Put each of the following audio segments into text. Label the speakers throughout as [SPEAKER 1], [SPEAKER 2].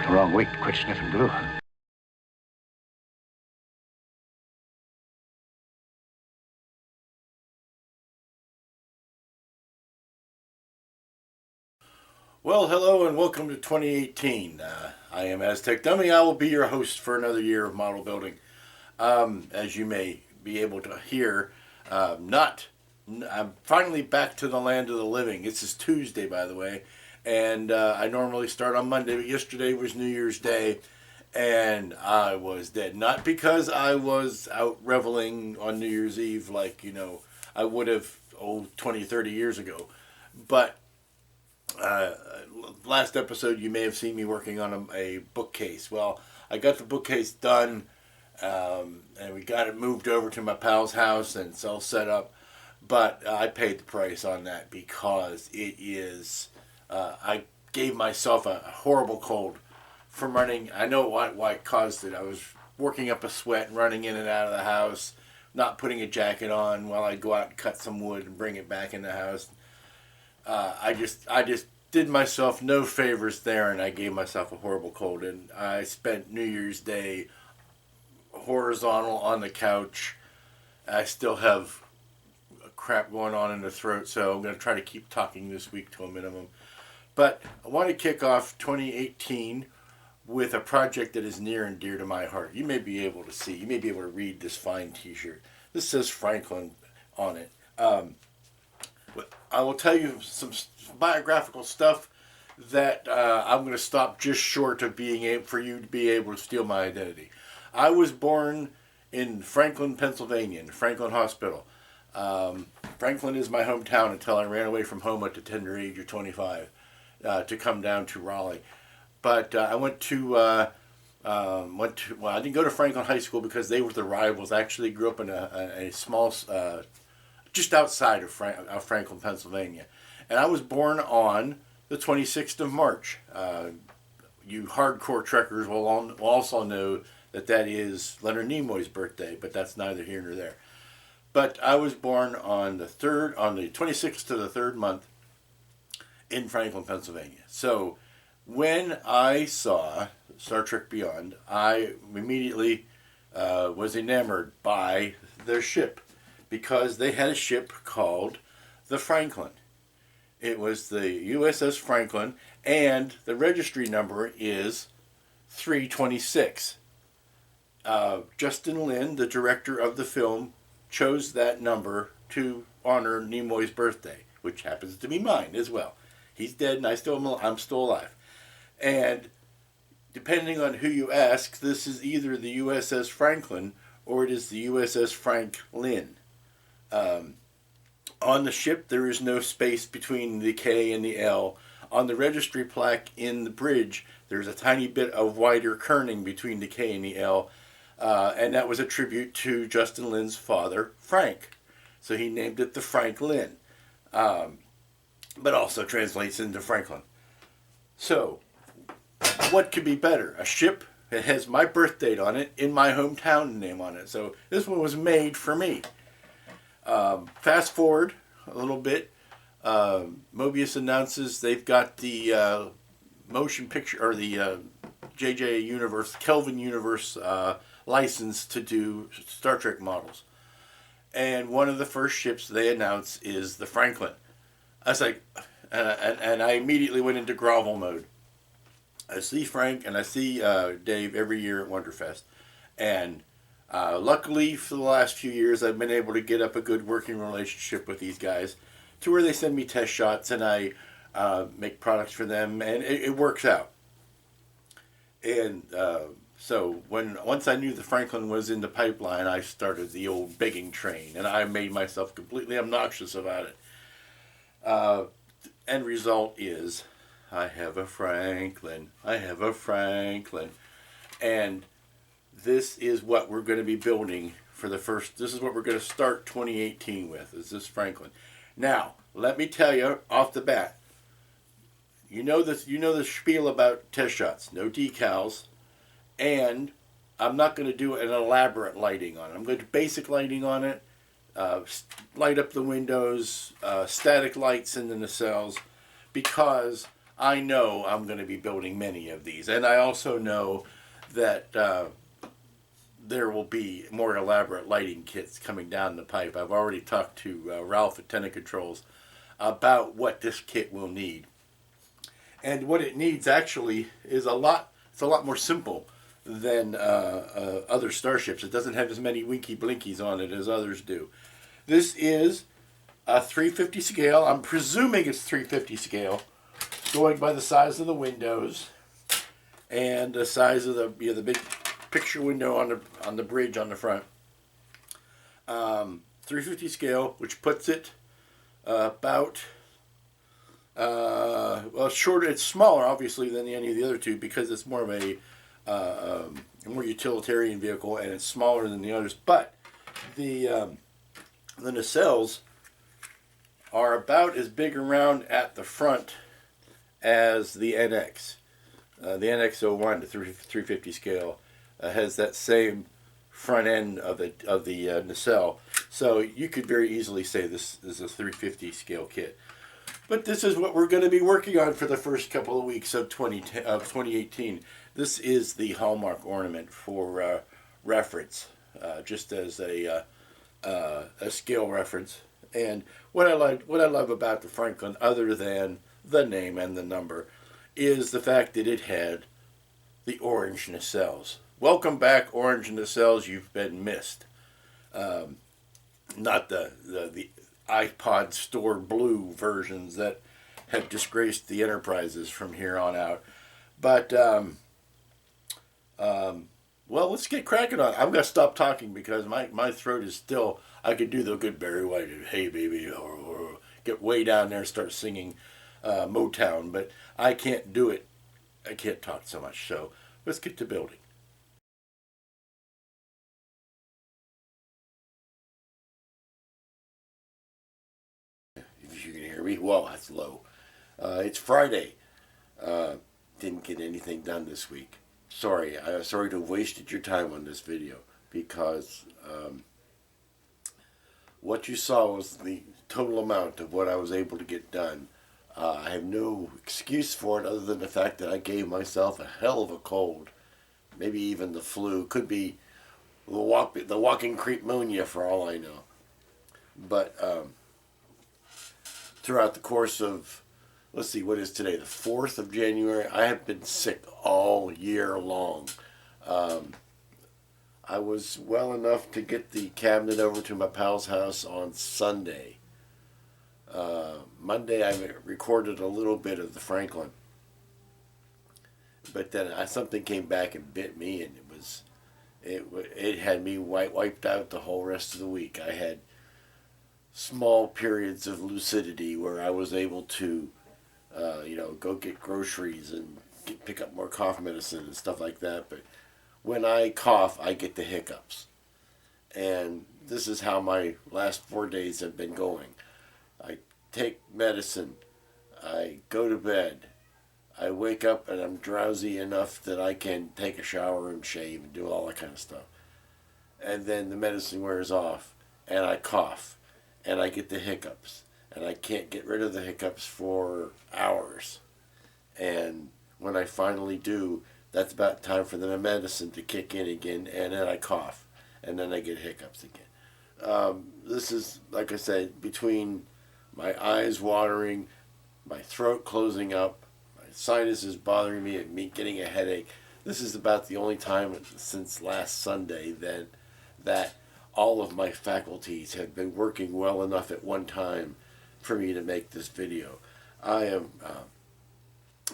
[SPEAKER 1] Wrong week to quit sniffing glue.
[SPEAKER 2] Well, hello and welcome to 2018. I am Aztek Dummy. I will be your host for another year of model building. As you may be able to hear, I'm finally back to the land of the living. This is Tuesday, by the way, and I normally start on Monday, but yesterday was New Year's Day, and I was dead. Not because I was out reveling on New Year's Eve like, I would have, 20, 30 years ago, but last episode you may have seen me working on a bookcase. Well, I got the bookcase done, and we got it moved over to my pal's house and it's all set up, but I paid the price on that because it is, I gave myself a horrible cold from running. I know why it caused it. I was working up a sweat and running in and out of the house, not putting a jacket on while I'd go out and cut some wood and bring it back in the house. I just did myself no favors there, and I gave myself a horrible cold. And I spent New Year's Day horizontal on the couch. I still have crap going on in the throat, so I'm going to try to keep talking this week to a minimum. But I want to kick off 2018 with a project that is near and dear to my heart. You may be able to see, you may be able to read this fine t-shirt. This says Franklin on it. I will tell you some biographical stuff that I'm going to stop just short of being able for you to be able to steal my identity. I was born in Franklin, Pennsylvania, in Franklin Hospital. Franklin is my hometown until I ran away from home at the tender age of 25 to come down to Raleigh. But I went to I didn't go to Franklin High School because they were the rivals. I actually grew up in a small just outside of Franklin, Pennsylvania. And I was born on the 26th of March. You hardcore trekkers will also know that is Leonard Nimoy's birthday, but that's neither here nor there. But I was born on the 26th to the 3rd month in Franklin, Pennsylvania. So when I saw Star Trek Beyond, I immediately was enamored by their ship, because they had a ship called the Franklin. It was the USS Franklin, and the registry number is 326. Justin Lin, the director of the film, chose that number to honor Nimoy's birthday, which happens to be mine as well. He's dead, and I'm still alive. And depending on who you ask, this is either the USS Franklin or it is the USS Franklin. On the ship, there is no space between the K and the L. On the registry plaque in the bridge, there's a tiny bit of wider kerning between the K and the L, and that was a tribute to Justin Lin's father, Frank. So he named it the Franklin, but also translates into Franklin. So, what could be better? A ship that has my birth date on it, in my hometown name on it. So this one was made for me. Fast forward a little bit. Mobius announces they've got the motion picture, or the JJ Universe, Kelvin Universe license to do Star Trek models. And one of the first ships they announce is the Franklin. I was like, and I immediately went into grovel mode. I see Frank and I see Dave every year at Wonderfest. And luckily for the last few years, I've been able to get up a good working relationship with these guys to where they send me test shots and I make products for them, and it works out. And so once I knew the Franklin was in the pipeline, I started the old begging train, and I made myself completely obnoxious about it. End result is I have a Franklin. And this is what we're going to be building this is what we're going to start 2018 with, is this Franklin. Now, let me tell you off the bat, you know the spiel about test shots, no decals, and I'm not going to do an elaborate lighting on it. I'm going to do basic lighting on it, light up the windows, static lights in the nacelles, because I know I'm going to be building many of these, and I also know that there will be more elaborate lighting kits coming down the pipe. I've already talked to Ralph at Tenant Controls about what this kit will need, and what it needs actually is a lot. It's a lot more simple than other starships. It doesn't have as many winky blinkies on it as others do. This is a 350 scale. I'm presuming it's 350 scale, going by the size of the windows and the size of the big picture window on the bridge on the front. 350 scale, which puts it about well, shorter. It's smaller, obviously, than any of the other two because it's more of a more utilitarian vehicle, and it's smaller than the others. But the nacelles are about as big around at the front as the NX. The NX-01 to 350 scale has that same front end of the nacelle. So you could very easily say this is a 350 scale kit. But this is what we're going to be working on for the first couple of weeks of 2018. This is the hallmark ornament for reference, just as a scale reference. And what I love about the Franklin, other than the name and the number, is the fact that it had the orange nacelles. Welcome back, orange nacelles. You've been missed. Not the iPod Store blue versions that have disgraced the Enterprises from here on out. But well, let's get cracking on it. I'm gonna stop talking because my throat is still. I could do the good Barry White, hey baby, or get way down there and start singing Motown, but I can't do it. I can't talk so much. So let's get to building. If you can hear me, well, that's low. It's Friday. Didn't get anything done this week. Sorry. Sorry to have wasted your time on this video because what you saw was the total amount of what I was able to get done. I have no excuse for it other than the fact that I gave myself a hell of a cold. Maybe even the flu. Could be the walking creep pneumonia for all I know. But throughout the course of, let's see, what is today, the 4th of January, I have been sick all year long. I was well enough to get the cabinet over to my pal's house on Sunday. Monday I recorded a little bit of the Franklin. But then something came back and bit me, and it had me wiped out the whole rest of the week. I had small periods of lucidity where I was able to, go get groceries and pick up more cough medicine and stuff like that. But when I cough, I get the hiccups. And this is how my last 4 days have been going. I take medicine. I go to bed. I wake up and I'm drowsy enough that I can take a shower and shave and do all that kind of stuff. And then the medicine wears off and I cough and I get the hiccups. And I can't get rid of the hiccups for hours. And when I finally do, that's about time for the medicine to kick in again, and then I cough, and then I get hiccups again. This is, like I said, between my eyes watering, my throat closing up, my sinuses bothering me, and me getting a headache. This is about the only time since last Sunday that all of my faculties have been working well enough at one time for me to make this video. I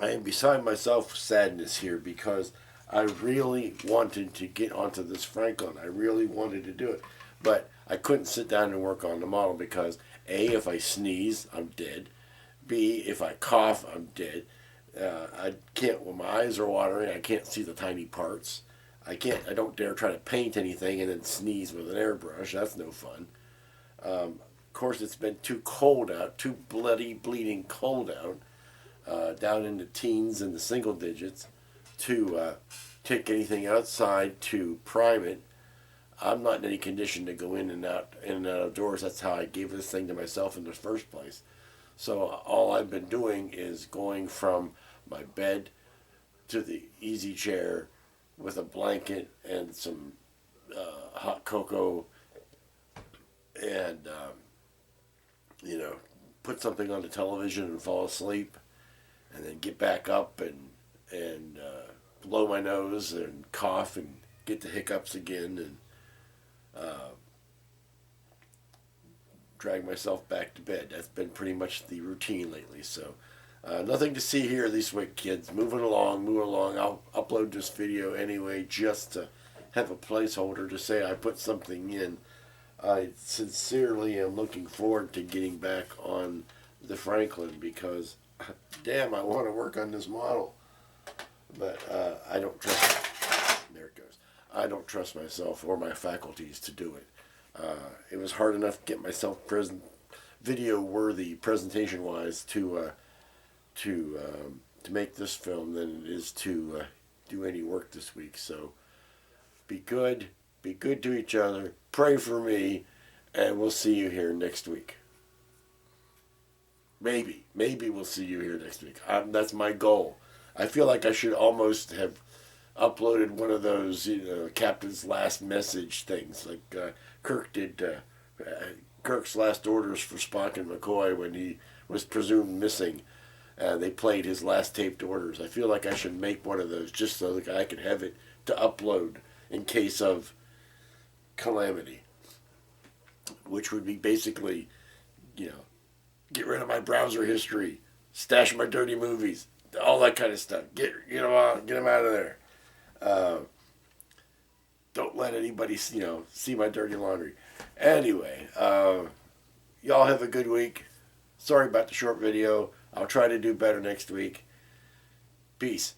[SPEAKER 2] am beside myself with sadness here because I really wanted to get onto this Franklin. I really wanted to do it, but I couldn't sit down and work on the model because A, if I sneeze, I'm dead. B, if I cough, I'm dead. I can't, when my eyes are watering, I can't see the tiny parts. I don't dare try to paint anything and then sneeze with an airbrush. That's no fun. Of course, it's been too cold out, too bloody, bleeding cold out, down in the teens and the single digits, to take anything outside to prime it. I'm not in any condition to go in and out of doors. That's how I gave this thing to myself in the first place.
[SPEAKER 1] So all I've been doing is going from my bed to the easy chair with a blanket and some hot cocoa and put something on the television and fall asleep, and then get back up and blow my nose and cough and get the hiccups again and drag myself back to bed. That's been pretty much the routine lately. So nothing to see here this week, kids. Moving along, moving along. I'll upload this video anyway just to have a placeholder to say I put something in. I sincerely am looking forward to getting back on the Franklin because, damn, I want to work on this model. But I don't trust. There it goes. I don't trust myself or my faculties to do it. It was hard enough to get myself video worthy presentation wise to make this film than it is to do any work this week. So be good to each other, pray for me, and we'll see you here next week. Maybe we'll see you here next week. That's my goal. I feel like I should almost have uploaded one of those, Captain's Last Message things, like Kirk did. Kirk's last orders for Spock and McCoy when he was presumed missing. They played his last taped orders. I feel like I should make one of those just so that I can have it to upload in case of calamity, which would be basically, get rid of my browser history, stash my dirty movies, all that kind of stuff. Get them out of there. Don't let anybody, see my dirty laundry. Anyway, y'all have a good week. Sorry about the short video. I'll try to do better next week. Peace.